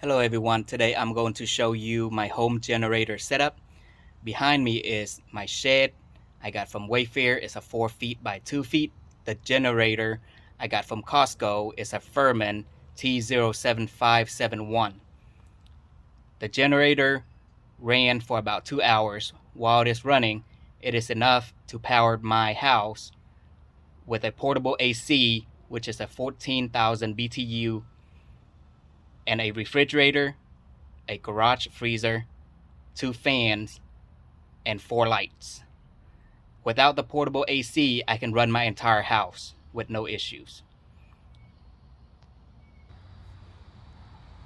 Hello everyone, today I'm going to show you my home generator setup. Behind me is my shed I got from Wayfair. It's a 4 feet by 2 feet. The generator I got from Costco is a Firman T07571. The generator ran for about 2 hours. While it is running, it is enough to power my house with a portable AC, which is a 14,000 BTU, and a refrigerator, a garage freezer, 2 fans, and 4 lights. Without the portable AC, I can run my entire house with no issues.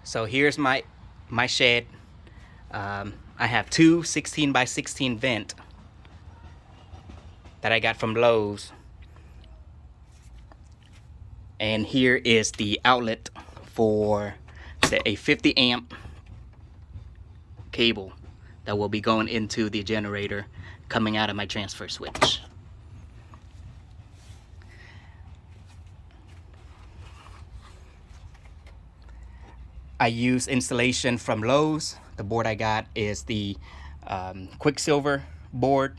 So here's my shed. I have two 16 by 16 vent that I got from Lowe's. And here is the outlet for a 50 amp cable that will be going into the generator coming out of my transfer switch. I use installation from Lowe's. The board I got is the Quicksilver board.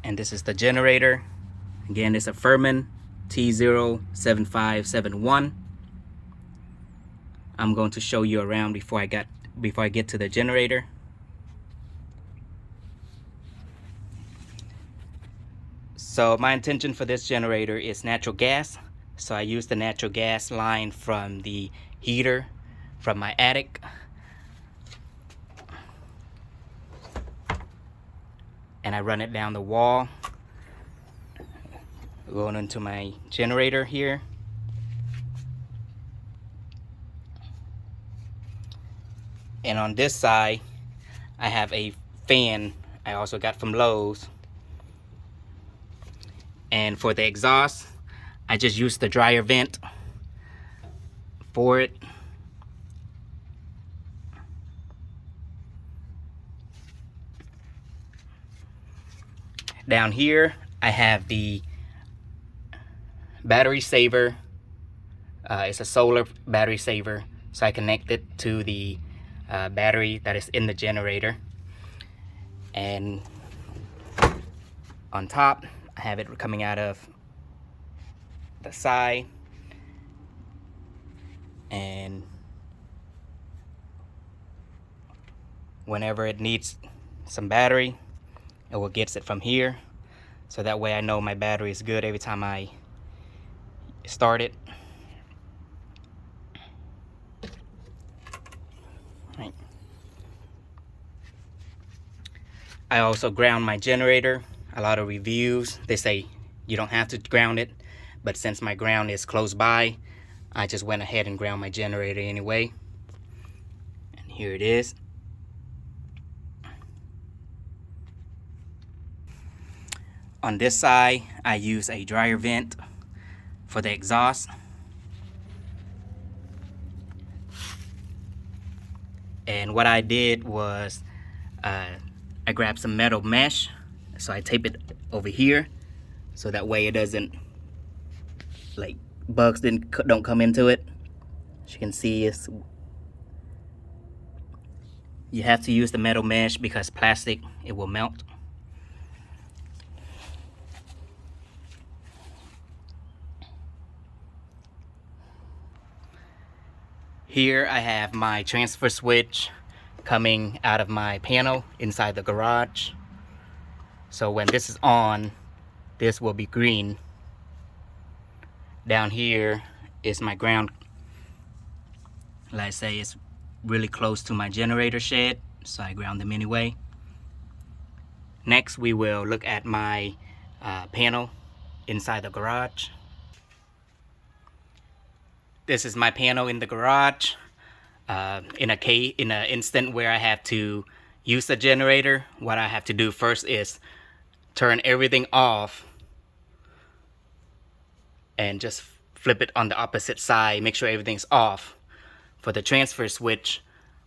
And this is the generator. Again, it's a Firman T07571. I'm going to show you around before I get to the generator. So my intention for this generator is natural gas. So I use the natural gas line from the heater from my attic. And I run it down the wall, going into my generator here. And on this side, I have a fan I also got from Lowe's. And for the exhaust, I just use the dryer vent for it. Down here, I have the battery saver. It's a solar battery saver, so I connect it to the battery that is in the generator. And on top, I have it coming out of the side, and whenever it needs some battery, it will get it from here, so that way I know my battery is good every time I start it. Right. I also ground my generator. A lot of reviews, they say you don't have to ground it, but since my ground is close by, I just went ahead and ground my generator anyway. And here it is. On this side, I use a dryer vent for the exhaust. And what I did was I grabbed some metal mesh, so I tape it over here, so that way it doesn't, like, bugs don't come into it. As you can see, you have to use the metal mesh because plastic, it will melt. Here I have my transfer switch coming out of my panel inside the garage. So when this is on, this will be green. Down here is my ground. Like I say, it's really close to my generator shed, so I ground them anyway. Next, we will look at my panel inside the garage. This is my panel in the garage. In an instant where I have to use the generator, what I have to do first is turn everything off and just flip it on the opposite side, make sure everything's off. For the transfer switch,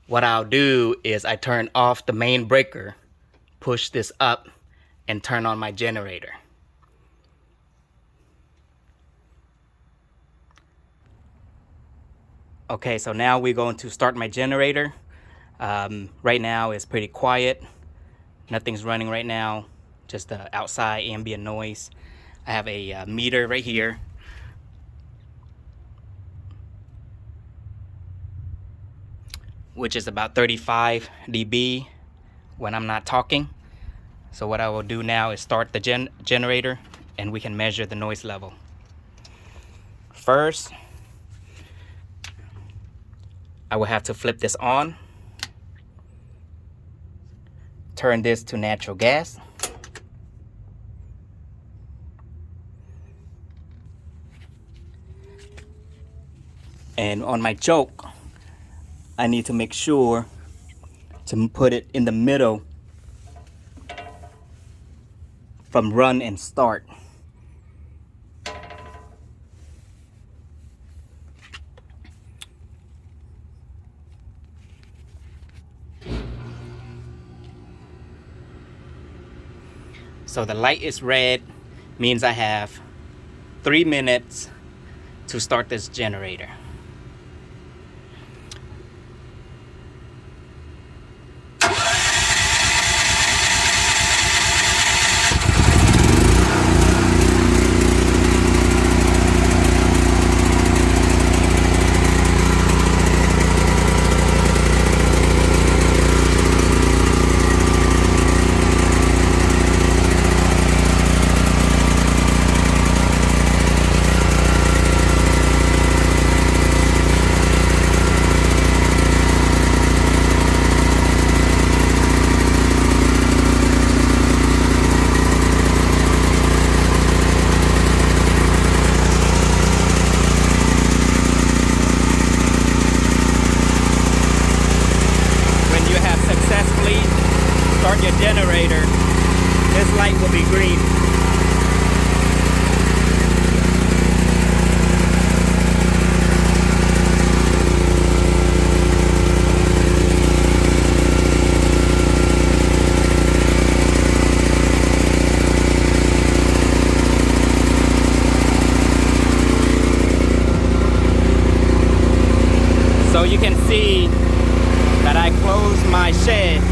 what I'll do is I turn off the main breaker, push this up, and turn on my generator. Okay, so now we're going to start my generator. Right now it's pretty quiet. Nothing's running right now, just the outside ambient noise. I have a meter right here. Which is about 35 dB when I'm not talking. So what I will do now is start the generator and we can measure the noise level. First, I will have to flip this on. Turn this to natural gas. And on my choke, I need to make sure to put it in the middle from run and start. So the light is red, means I have 3 minutes to start this generator. Start your generator, this light will be green. So you can see that I closed my shed.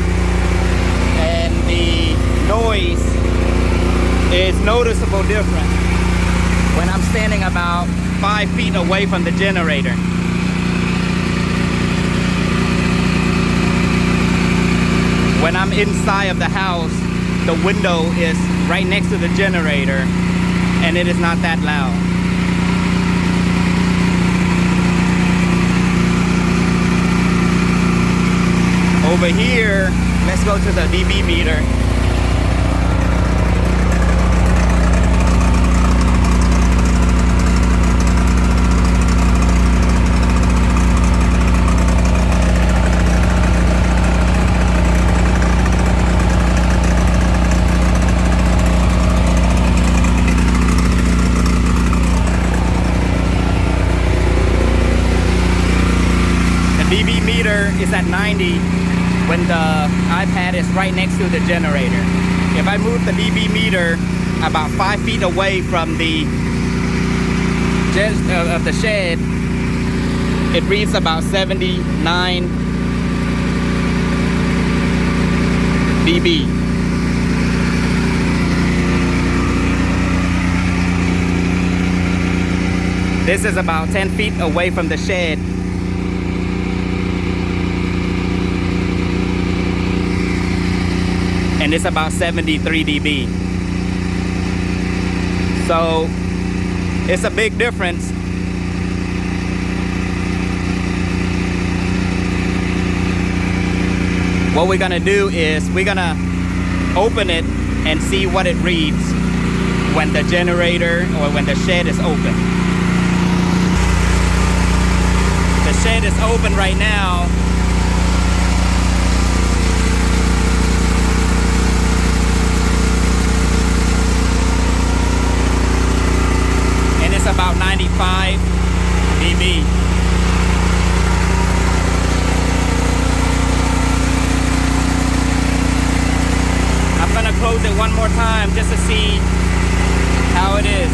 The noise is noticeable different when I'm standing about 5 feet away from the generator. When I'm inside of the house, the window is right next to the generator and it is not that loud. Over here, let's go to the dB meter. The dB meter is at 90. When the iPad is right next to the generator. If I move the dB meter about 5 feet away from the shed, it reads about 79 dB. This is about 10 feet away from the shed. And it's about 73 dB. So it's a big difference. What we're gonna do is we're gonna open it and see what it reads when the generator or when the shed is open. The shed is open right now. About 95 dB. I'm gonna close it one more time just to see how it is.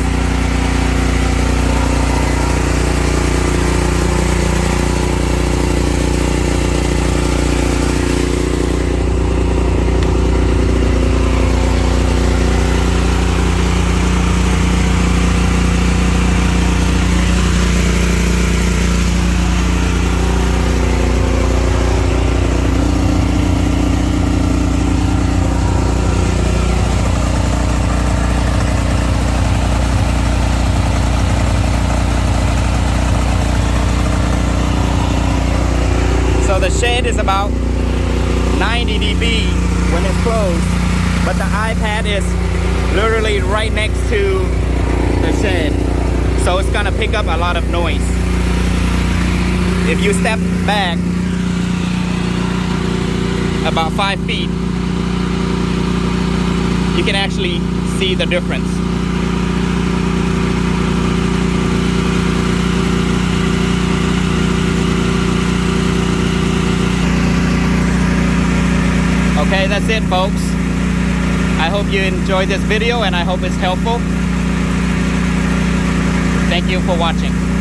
shed is about 90 dB when it's closed, but the iPad is literally right next to the shed, so it's gonna pick up a lot of noise. If you step back about 5 feet, you can actually see the difference. Okay, that's it, folks. I hope you enjoyed this video and I hope it's helpful. Thank you for watching.